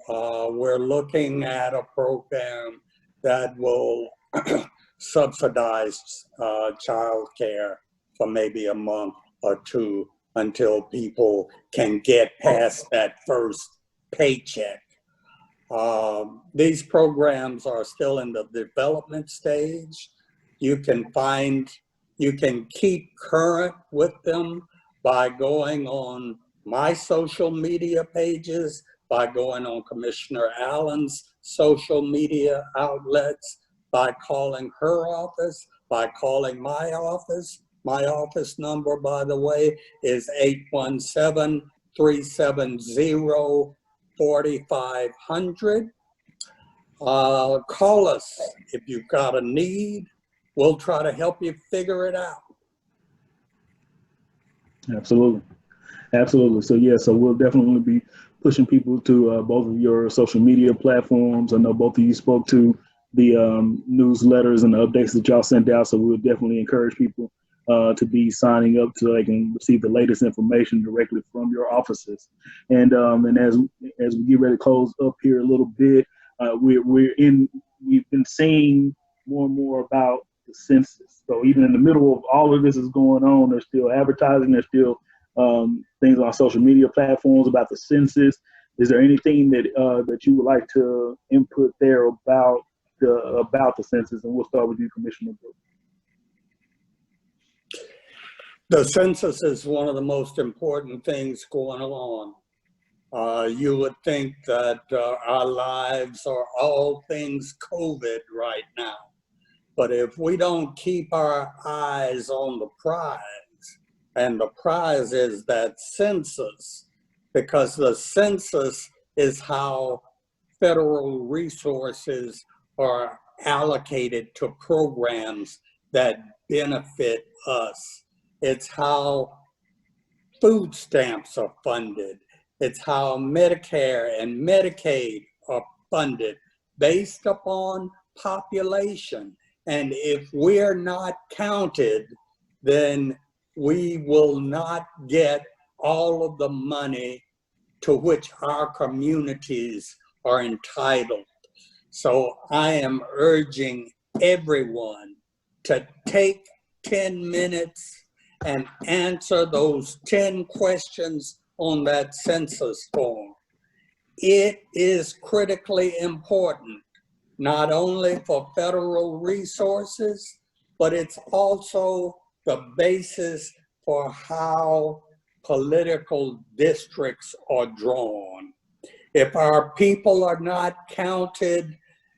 we're looking at a program that will subsidize child care for maybe a month or two until people can get past that first paycheck. These programs are still in the development stage. You can keep current with them by going on my social media pages, by going on Commissioner Allen's social media outlets, by calling her office, by calling my office. My office number, by the way, is 817-370-4500. Call us if you've got a need. We'll try to help you figure it out. Absolutely. Absolutely. So yeah, so we'll definitely be pushing people to both of your social media platforms. I know both of you spoke to the newsletters and the updates that y'all sent out. So we'll definitely encourage people to be signing up so they can receive the latest information directly from your offices. And as we get ready to close up here a little bit, we've been seeing more and more about the census. So even in the middle of all of this is going on, there's still advertising, there's still things on social media platforms about the census. Is there anything that you would like to input there about the census? And we'll start with you, Commissioner Brooks. The census is one of the most important things going on. You would think that our lives are all things COVID right now. But if we don't keep our eyes on the prize, and the prize is that census, because the census is how federal resources are allocated to programs that benefit us. It's how food stamps are funded. It's how Medicare and Medicaid are funded based upon population. And if we're not counted, then we will not get all of the money to which our communities are entitled. So I am urging everyone to take 10 minutes and answer those 10 questions on that census form. It is critically important, not only for federal resources, but it's also the basis for how political districts are drawn. If our people are not counted,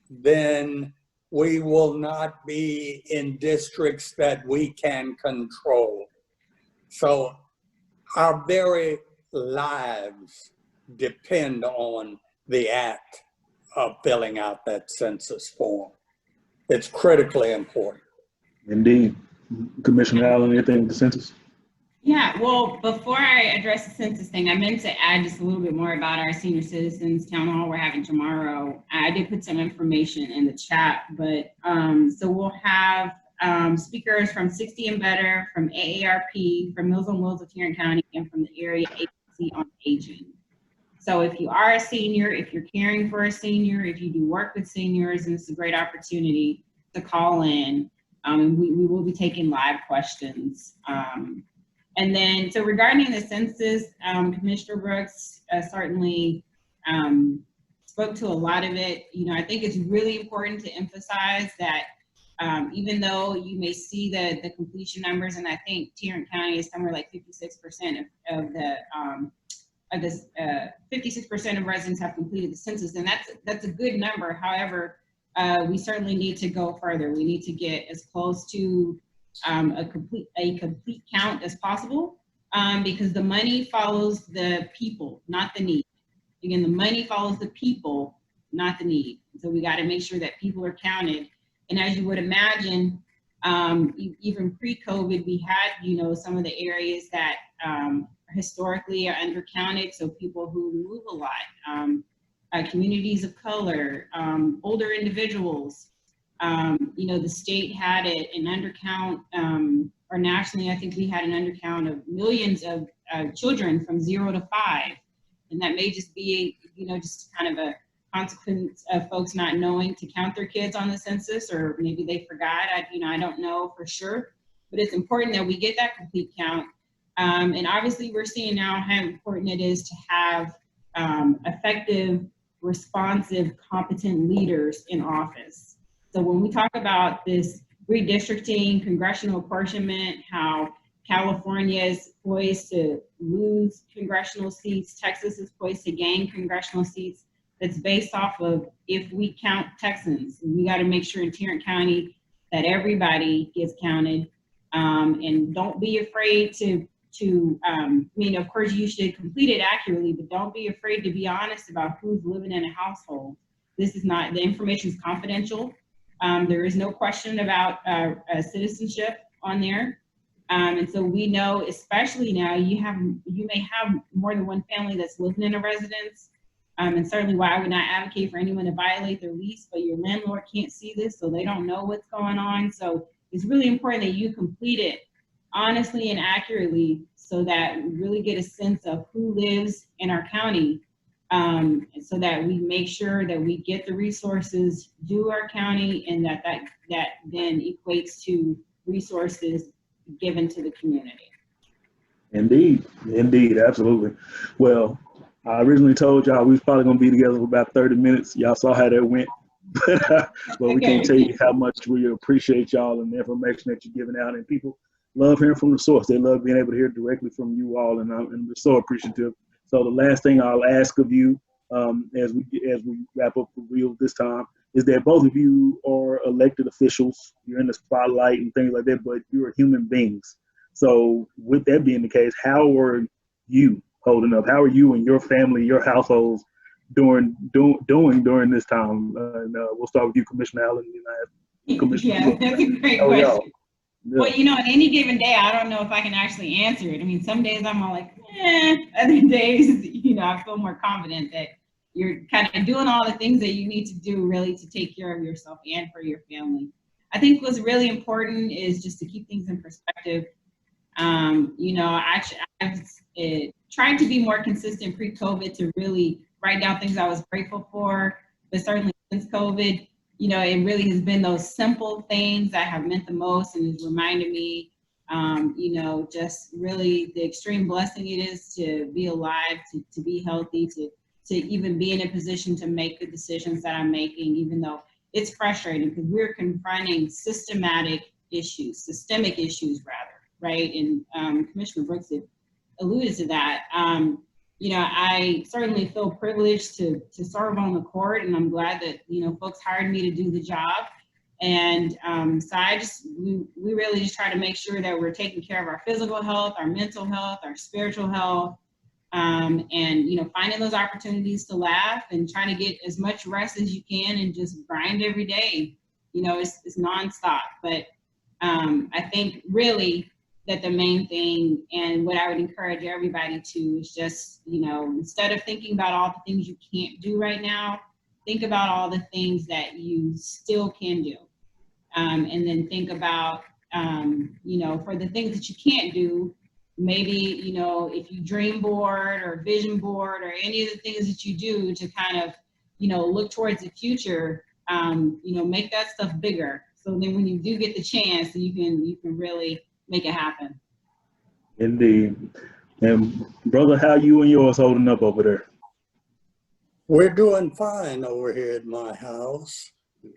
then we will not be in districts that we can control. So our very lives depend on the act of filling out that census form. It's critically important. Indeed. Commissioner Allen, anything with the census? Yeah, well, before I address the census thing, I meant to add just a little bit more about our senior citizens town hall we're having tomorrow. I did put some information in the chat, but so we'll have speakers from 60 and Better, from AARP, from Meals on Wheels of Tarrant County, and from the Area Agency on Aging. So if you are a senior, if you're caring for a senior, if you do work with seniors, and it's a great opportunity to call in. We will be taking live questions. And then, so regarding the census, Commissioner Brooks certainly spoke to a lot of it. You know, I think it's really important to emphasize that even though you may see the completion numbers, and I think Tarrant County is somewhere like 56% of this 56% of residents have completed the census, and that's a good number. However, we certainly need to go further. We need to get as close to a complete count as possible, because the money follows the people, not the need. Again, the money follows the people, not the need. So we got to make sure that people are counted. And as you would imagine, even pre-COVID, we had, you know, some of the areas that historically are undercounted. So people who move a lot, communities of color, older individuals. You know, the state had an undercount, or nationally, I think we had an undercount of millions of children from 0 to 5. And that may just be, you know, just kind of a consequence of folks not knowing to count their kids on the census, or maybe they forgot. I don't know for sure, but it's important that we get that complete count. And obviously we're seeing now how important it is to have effective, responsive, competent leaders in office. So when we talk about this redistricting, congressional apportionment, how California is poised to lose congressional seats, Texas is poised to gain congressional seats, that's based off of if we count Texans. We got to make sure in Tarrant County that everybody gets counted, and don't be afraid to I mean, of course you should complete it accurately, but don't be afraid to be honest about who's living in a household. This is not, the information is confidential. There is no question about citizenship on there. And so we know, especially now, you may have more than one family that's living in a residence. And certainly why I would not advocate for anyone to violate their lease, but your landlord can't see this, so they don't know what's going on. So it's really important that you complete it honestly and accurately, so that we really get a sense of who lives in our county, so that we make sure that we get the resources to our county, and that then equates to resources given to the community. Indeed, absolutely. Well, I originally told y'all we was probably gonna be together for about 30 minutes. Y'all saw how that went. But we can't tell you how much we appreciate y'all and the information that you're giving out. And people love hearing from the source. They love being able to hear directly from you all, and we're so appreciative. So the last thing I'll ask of you, as we wrap up the wheel this time, is that both of you are elected officials. You're in the spotlight and things like that, but you're human beings. So with that being the case, how are you holding up? How are you and your family, your households doing during this time? And we'll start with you, Commissioner Allen. Commissioner Yeah, that's a great oh, question. yeah. Well, you know, on any given day, I don't know if I can actually answer it. I mean, some days I'm all like, other days, you know, I feel more confident that you're kind of doing all the things that you need to do really to take care of yourself and for your family. I think what's really important is just to keep things in perspective. You know, I've tried to be more consistent pre-COVID to really write down things I was grateful for, but certainly since COVID, you know, it really has been those simple things that have meant the most and has reminded me, you know, just really the extreme blessing it is to be alive, to be healthy, to even be in a position to make the decisions that I'm making, even though it's frustrating because we're confronting systemic issues rather, right? And Commissioner Brooks had alluded to that. You know, I certainly feel privileged to serve on the court, and I'm glad that, you know, folks hired me to do the job. And so we really just try to make sure that we're taking care of our physical health, our mental health, our spiritual health, and, you know, finding those opportunities to laugh and trying to get as much rest as you can and just grind every day. You know, it's nonstop. But I think really that the main thing and what I would encourage everybody to is just, you know, instead of thinking about all the things you can't do right now, think about all the things that you still can do. And then think about, you know, for the things that you can't do, maybe, you know, if you dream board or vision board or any of the things that you do to kind of, you know, look towards the future, you know, make that stuff bigger. So then when you do get the chance, you can really make it happen. Indeed. And brother, how you and yours holding up over there? We're doing fine over here at my house.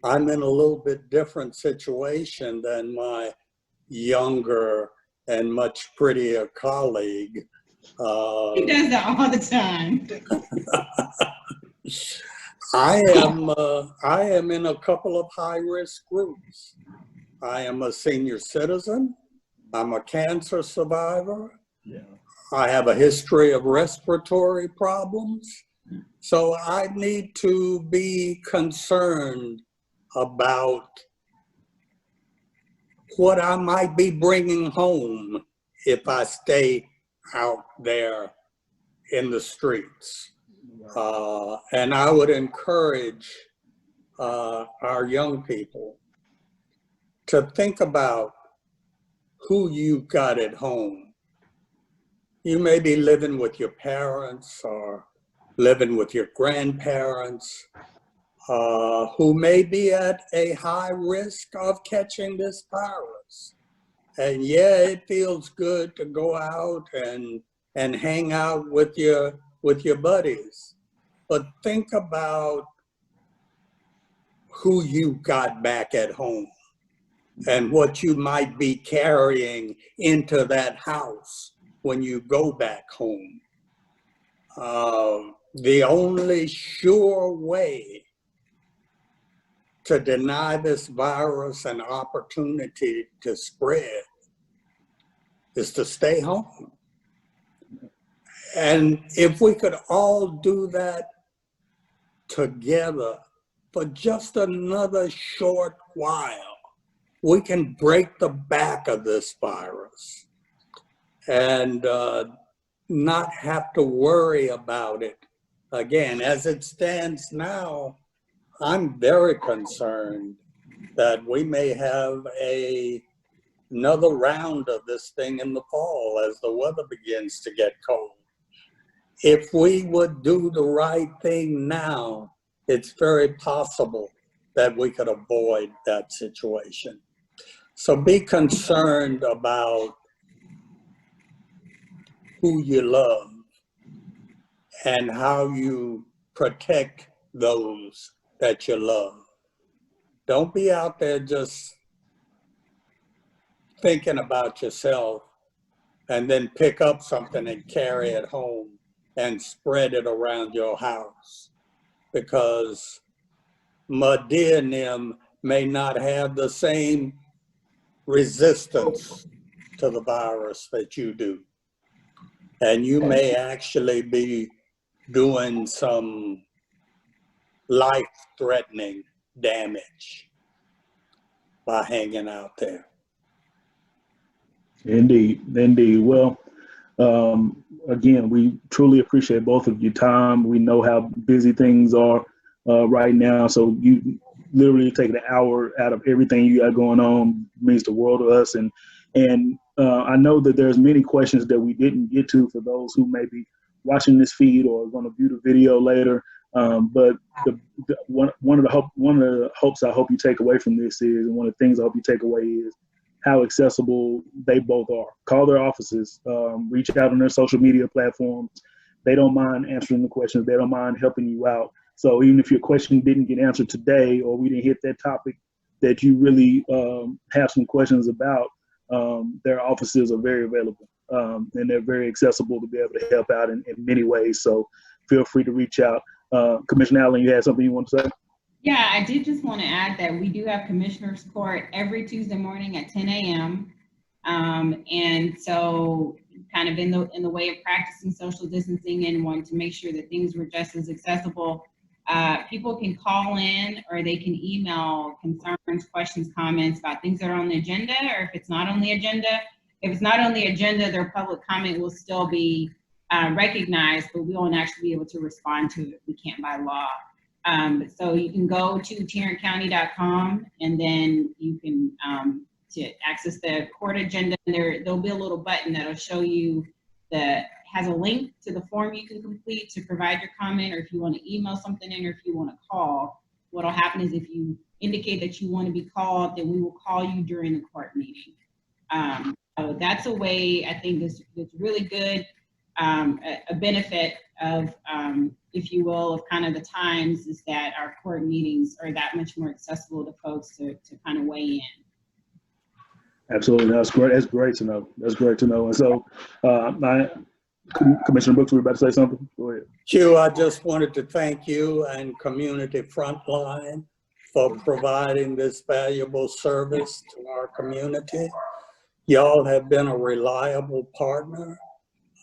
I'm in a little bit different situation than my younger and much prettier colleague. He does that all the time. I am in a couple of high-risk groups. I am a senior citizen. I'm a cancer survivor. Yeah. I have a history of respiratory problems. So I need to be concerned about what I might be bringing home if I stay out there in the streets. And I would encourage our young people to think about who you've got at home. You may be living with your parents or living with your grandparents who may be at a high risk of catching this virus. And yeah, it feels good to go out and hang out with your buddies. But think about who you got back at home and what you might be carrying into that house when you go back home. The only sure way to deny this virus an opportunity to spread is to stay home. And if we could all do that together for just another short while, we can break the back of this virus and not have to worry about it again. As it stands now, I'm very concerned that we may have another round of this thing in the fall as the weather begins to get cold. If we would do the right thing now, it's very possible that we could avoid that situation. So be concerned about who you love and how you protect those that you love. Don't be out there just thinking about yourself and then pick up something and carry it home and spread it around your house, because my dear them may not have the same resistance to the virus that you do. And you may actually be doing some life-threatening damage by hanging out there. Indeed, indeed. Well, again, we truly appreciate both of your time. We know how busy things are right now, so you literally taking an hour out of everything you got going on means the world to us. And I know that there's many questions that we didn't get to for those who may be watching this feed or going to view the video later. But one of the hopes I hope you take away from this is, and one of the things I hope you take away is how accessible they both are. Call their offices, reach out on their social media platforms. They don't mind answering the questions. They don't mind helping you out. So even if your question didn't get answered today, or we didn't hit that topic that you really have some questions about, their offices are very available, and they're very accessible to be able to help out in many ways. So feel free to reach out. Commissioner Allen, you had something you want to say? Yeah, I did just want to add that we do have Commissioners Court every Tuesday morning at 10 a.m. And so kind of in the way of practicing social distancing and wanting to make sure that things were just as accessible, people can call in or they can email concerns, questions, comments about things that are on the agenda, or if it's not on the agenda. If it's not on the agenda, their public comment will still be recognized, but we won't actually be able to respond to it. We can't by law. So you can go to tarrantcounty.com, and then you can to access the court agenda. There'll be a little button that'll show you has a link to the form you can complete to provide your comment, or if you want to email something in, or if you want to call. What'll happen is if you indicate that you want to be called, then we will call you during the court meeting. So that's a way I think that's really good. A benefit of, if you will, of kind of the times is that our court meetings are that much more accessible to folks to kind of weigh in. Absolutely, that's great. That's great to know. That's great to know. And so, Commissioner Brooks, we were about to say something. Go ahead. Q, I just wanted to thank you and Community Frontline for providing this valuable service to our community. Y'all have been a reliable partner.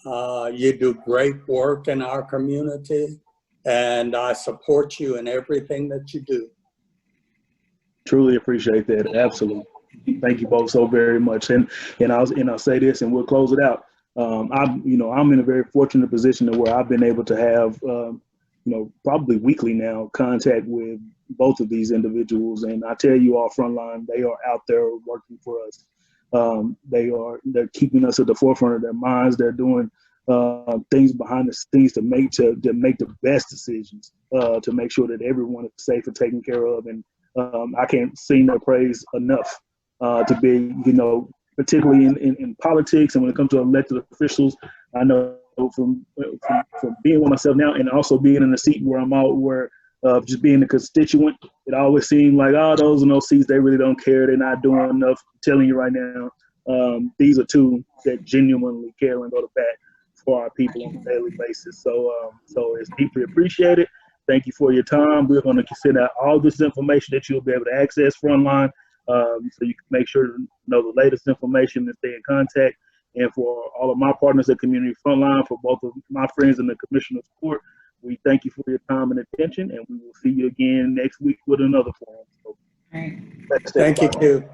You do great work in our community, and I support you in everything that you do. Truly appreciate that. Absolutely. Thank you both so very much. And I'll say this, and we'll close it out. I'm in a very fortunate position where I've been able to have, probably weekly now, contact with both of these individuals. And I tell you all, Frontline, they are out there working for us. They're keeping us at the forefront of their minds. They're doing things behind the scenes to make the best decisions, to make sure that everyone is safe and taken care of. And I can't sing their praise enough to be, particularly in politics and when it comes to elected officials. I know from being with myself now and also being in a seat where I'm out, where just being a constituent, it always seemed like, those in those seats, they really don't care. They're not doing enough. I'm telling you right now, these are two that genuinely care and go to bat for our people on a daily basis. So it's deeply appreciated. Thank you for your time. We're going to send out all this information that you'll be able to access Frontline, so you can make sure to know the latest information and stay in contact. And for all of my partners at Community Frontline, for both of my friends in the Commissioners Court, we thank you for your time and attention, and we will see you again next week with another forum. So, all right. Thank you, Q.